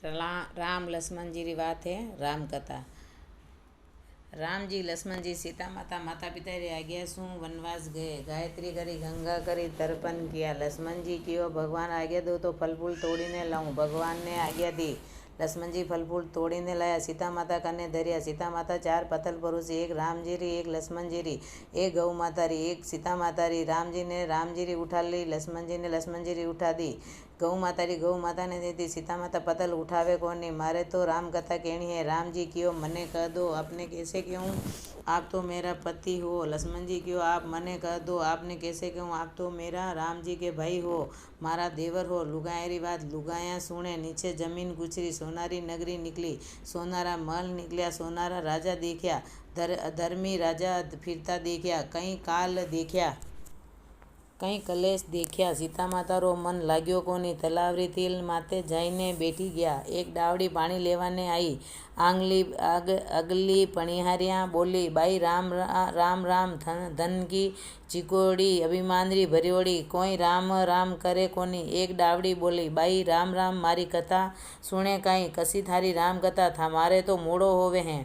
राम लक्ष्मण जी की बात है। राम कथा। राम जी लक्ष्मण जी सीता माता माता पिता रे आज्ञा सु वनवास गए। गायत्री करी, गंगा करी, तर्पण किया। लक्ष्मण जी कियो भगवान आज्ञा दो तो फल फूल तोड़ीने लाऊं। भगवान ने आज्ञा दी। लक्ष्मण जी फल फूल तोड़ीने लाया। सीता माता कने धरिया। सीता माता 4 पत्थर परोसी, एक राम जी री, एक लक्ष्मण जी री, एक गौ माता री, एक सीता माता री। राम जी री उठा ली, लक्ष्मण जी ने लक्ष्मण जी री उठा दी। गौ माता ने दे दी। सीता माता पतल उठावे कोनी, मारे तो राम कथा कहनी है। राम जी क्यों मने कह दो, आपने कैसे क्यों, आप तो मेरा पति हो। लक्ष्मण जी क्यों आप मने कह दो, आपने कैसे क्यों, आप तो मेरा राम जी के भाई हो, मारा देवर हो। लुगायरी बात लुगाया सुने, नीचे जमीन गुजरी। सोनारी नगरी निकली, सोनारा महल निकलिया। सोनारा राजा देखिया, धर्मी राजा फिरता देखिया। कहीं काल देखिया, कहीं कलेश देख्या। सीता माता रो मन लाग्यो कोनी। तलावरी तिल माते जाईने बैठी गया। एक डावड़ी पानी लेवाने आई। अगली पणिहारियाँ बोली, बाई राम राम राम, धन की चिकोड़ी अभिमानरी भरियोड़ी, कोई राम राम करे कोनी। एक डावड़ी बोली, बाई राम राम, मारी कथा सुने काई, कसी थारी राम कथा था, मारे तो मोड़ो होवे हैं।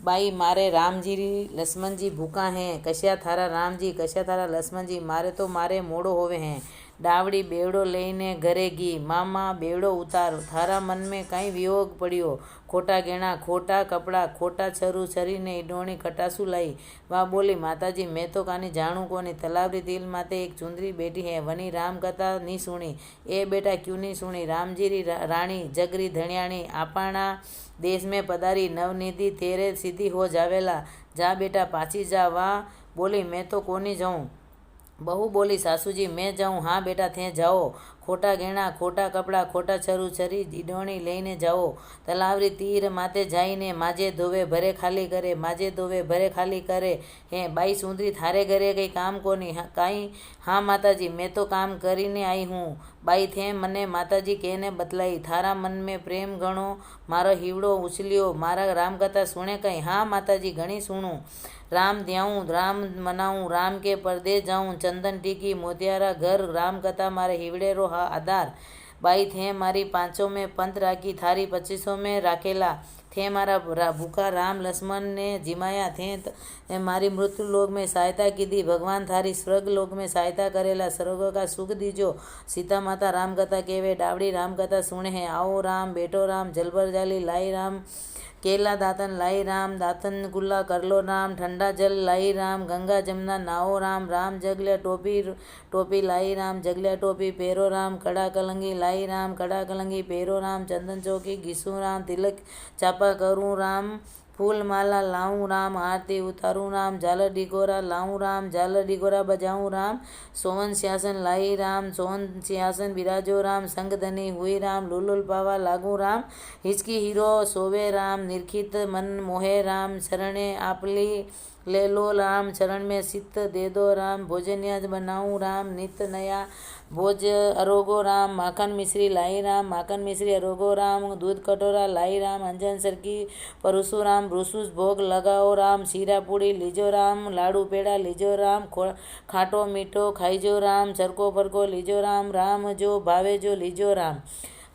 बाई मारे राम जी लक्ष्मण जी भूखा हैं, कश्या थारा राम जी, कश्या थारा लक्ष्मण जी, मारे तो मारे मोड़ो होवे हैं। डावड़ी बेवड़ो लईने घरे गी। मामा बेवड़ो उतार, थारा मन में कई वियोग पड़ियो। खोटा गहना, खोटा कपड़ा, खोटा छरू छरी ने ईडोणी कटासू लाई। वह बोली, माताजी मैं तो कानी जाणू कोनी। तलावरी तिल माते एक चुंदरी बैठी है, वनी राम कथा नी सुनी। ए बेटा क्यों नी सुनी। राम जी री राणी जगरी धनियाणी आपणा देश में पधारी, नवनिधि तेरे सीधी हो जावेला। जा बेटा पाछी जा। वाह बोली, मैं तो कोनी जाऊँ। बहू बोली, सासूजी मैं जाऊँ। हाँ बेटा थे जाओ। खोटा गहना, खोटा कपड़ा, खोटा छरू छरी ईडोणी लईने जाओ। तलावरी तीर माते जाईने माजे धोवे भरे खाली करे, माजे धोवे भरे खाली करे। हे बाई सुंदरी थारे घरे कई काम कोनी काई। हाँ माताजी मैं तो काम करीने आई हूँ। बाई थे मने माताजी कहने बतलाई, थारा मन में प्रेम घणो, मारो हीवड़ो उछलियो, मारा राम कथा सुने कई। हाँ माताजी घणी सुणू। राम द्याऊँ, राम मनाऊँ, राम के परदेश जाऊँ, चंदन टीकी मोतियारा घर, राम कथा मारे हीवड़े रो आधार। बाई थे मारी 500 में पंथ राखी, थारी 2500 में राखेला। थे मारा भूखा राम लक्ष्मण ने जिमाया, थे मारी मृत्यु लोक में सहायता की दी। भगवान थारी स्वर्ग लोक में सहायता करेला, स्वर्ग का सुख दीजो। सीता माता राम कथा केवे, डावड़ी राम कथा सुने है। आओ राम, बेटो राम, जलबर जाली लाई राम, केला दातन लाई राम, दातन कुल्ला कर लो राम, ठंडा जल लाई राम, गंगा जमुना नाओ राम, राम जगल्या टोपी लाई राम, जगल्या टोपी पेरो राम, कड़ा कलंगी लाई राम, कड़ा कलंगी पेरो राम, चंदन चौकी घिसू राम, तिलक चापा करूँ राम, फूल माला लाऊं राम, आरती उतारूं राम, झालर डिगोरा लाऊं राम, झालर डिगोरा बजाऊं राम, सोवन सिंहासन लाई राम, सोवन सिंहासन बिराजो राम, संग धनी हुई राम, लुलुल पावा लागू राम, हिचकी हीरो सोवे राम, निरखित मन मोहे राम, शरणे आपली ले लो राम, शरण में सित दे दो राम, भोजनिया बनाऊं राम, नित नया भोज अरोगो राम, माखन मिश्री लाई राम, माखन मिश्री अरोगो राम, दूध कटोरा लाई राम, अंजन सरकी परुसु राम, ब्रुसुस भोग लगाओ राम, शीरा पूड़ी लीजो राम, लाडू पेड़ा लीजो राम, खाटो मीठो खाईजो राम, चरको फरको लीजो राम, राम जो भावे जो लीजो राम,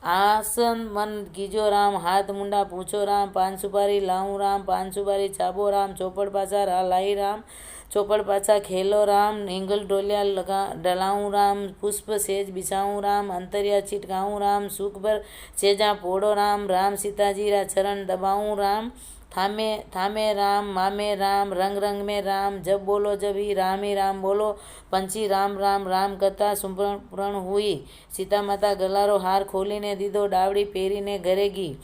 आसन मन कीजो राम, हाथ मुंडा पूछो राम, पान सुपारी लाऊं राम, पान सुपारी चाबो राम, चौपड़ पाचा लाई राम, चौपड़ पाचा खेलो राम, हिंगल डोलिया लगा डलाऊं राम, पुष्प सेज बिछाऊं राम, अंतरिया छिटकाऊं राम, सुख भर सेजा पोड़ो राम, राम सीताजी रा चरण दबाऊं राम, थामे थामे राम, मामे राम, रंग रंग में राम, जब बोलो जब ही राम बोलो, पंछी राम राम, राम कथा सुपूर्ण हुई। सीता माता गलारो हार खोली ने दीदो, डावड़ी पेरी ने घरे गी।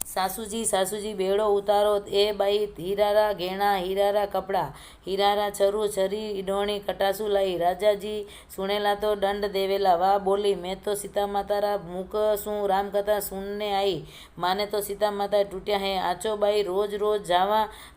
सासूजी बेड़ो उतारो। ए बाई हीरारा घेणा, हीरारा कपड़ा, हीरारा छरू छरी ईडोणी कटासू लाई। राजा जी सुनेला तो दंड देवेला। वाह बोली, मैं तो सीता माता रा मुख सू राम कथा सुनने आई, माने तो सीता माता टूट्या है। आचो बाई रोज रोज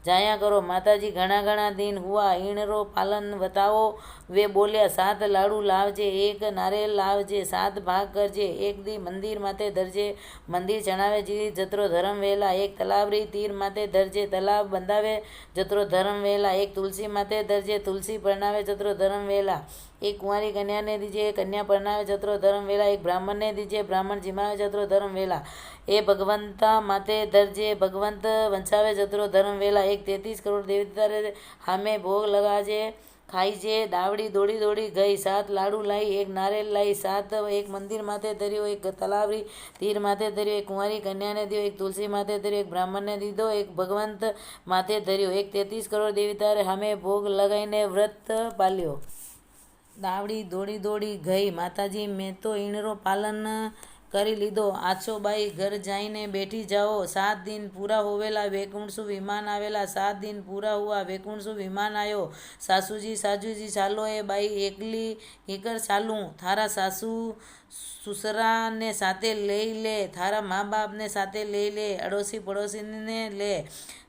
जाया करो। माताजी घना घना दिन हुआ ईण रो पालन बताओ। वे बोलिया, 7 लाडू लावजे, 1 नारियल लावजे, 7 भाग करजे, एक दी मंदिर माते धरजे, मंदिर चढ़ावे जी जतरो धर्म वेला, एक तलावरी तीर माते धरजे, तलाव बंधावे जतरो धर्म वेला, एक तुलसी माते धरजे, तुलसी परणावे जतरो धर्म वेला, एक कुंवारी कन्या ने दीजिए, कन्या परणावे जतरो धर्म वेला, एक ब्राह्मण ने दीजिए, ब्राह्मण जिमावे जतरो धर्म वेला, એ ભગવંતા માતે ધરજે ભગવંત વંચાવે જતરો ધર્મ વેલા. 1-33 કરોડ દેવી દેવતા હામે ભોગ લગાજે ખાઈજે. ડાવડી દોડી દોડી ગઈ, 7 લાડુ લાઈ, 1 નારેલ લાઈ, 7 એક મંદિર માથે ધર્યો, 1 તલાવરી તીર માથે ધર્યો, 1 કુંવારી કન્યાને દ્યો, 1 તુલસી માથે ધર્યો, 1 બ્રાહ્મણને દીધો, 1 ભગવંત માથે ધર્યો. 1-33 કરોડ દેવતા સામે ભોગ લગાઈને વ્રત પાલ્યો. દાવડી દોડી દોડી ગઈ, માતાજી મેં તો ઈણરો પાલન કરી લીધો. આછો બાઈ ઘર જાઈને બેઠી જાઓ. 7 दिन पूरा होवेला वैकुंठ विमान आवेला. 7 दिन पूरा हुआ वैकुंठ विमान आयो. सासूजी सासूजी चालो ए बाई एकली हीकर चालूं. थारा सासू ससुरा ने साथे लई ले, थारा माँ बाप ने साथे लई ले, अड़ोसी पड़ोसी ने ले.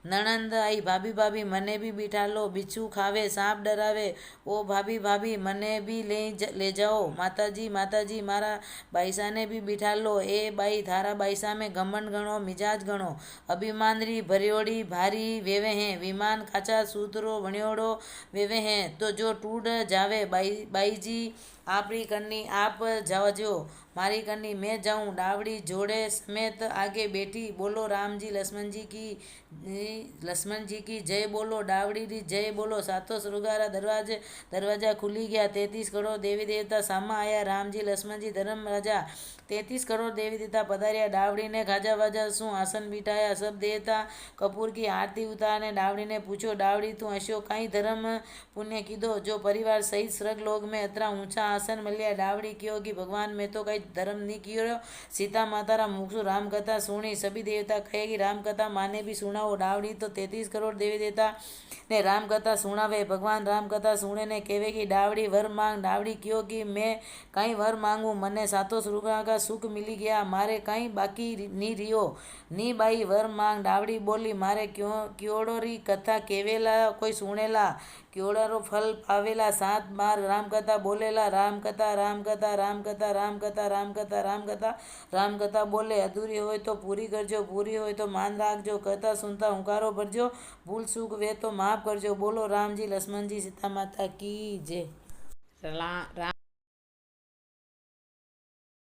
नणंद आई, भाभी भाभी मने भी बिठा लो, बिच्छू खावे सांप डरावे, ओ भाभी भाभी मने भी ले जाओ. माताजी माताजी मारा बाईसा ने भी बिठा लो. ए बाई थारा बाईसा में घमंड गणो, मिजाज गणो, अभिमानरी भरियोड़ी भारी वेवे हैं, विमान काचा सूत्रो वणियोड़ो वेवे हैं, तो जो टूट जावे. बाई जी आपरी करनी आप जाओ, मारी करनी मैं जाऊं. डावड़ी जोड़े समेत आगे बैठी, बोलो राम जी लक्ष्मण जी की जय बोलो, डावड़ी री जय बोलो. 7 सुरगारा दरवाजा खुली गया. 33 करोड़ देवी देवता सामा आया. राम जी लक्ष्मण जी धर्म राजा. 33 करोड़ देवी देवता पधार्या. डावड़ी ने खाजा वाजा शू आसन बिठाया. सब देवता कपूर की आरती उतारने. डावड़ी ने पूछो, डावड़ी तू अशो कई धर्म पुण्य कीधो जो परिवार सहित स्वर्ग लोक में अतरा ऊंचा आसन मल्या. डावड़ी कहो कि भगवान मैं तो कई धर्म नहीं कियो. सीता माता मुखसु राम कथा सुनी. सभी देवता कहे कि राम कथा माने भी सुनाओ. डावड़ी तो 33 करोड़ देवी देवता ने राम कथा सुनावे. भगवान राम कथा सुने ने कहे कि डावड़ी वर मांग. डावड़ी कहो कि मैं कहीं वर मांगू, मने 7 सुरगा का सुख मिली गया, मारे कहीं बाकी नहीं रियो. नी बाई वर मांग. डावड़ी बोली, मारे क्योड़ो री कथा केवेला कोई सुनेला, क्योड़ो फल पावेला. 7 बार राम कथा बोलेला. राम कथा राम कथा राम कथा राम कथा राम कथा राम कथा राम कथा बोले. अधूरी होय तो पूरी करजो, पूरी होय तो मान राखजो. कथा सुनता हुंकारो भरजो, भूल चूक वे तो माफ करजो. बोलो राम जी लक्ष्मण जी सीता माता की जय. राम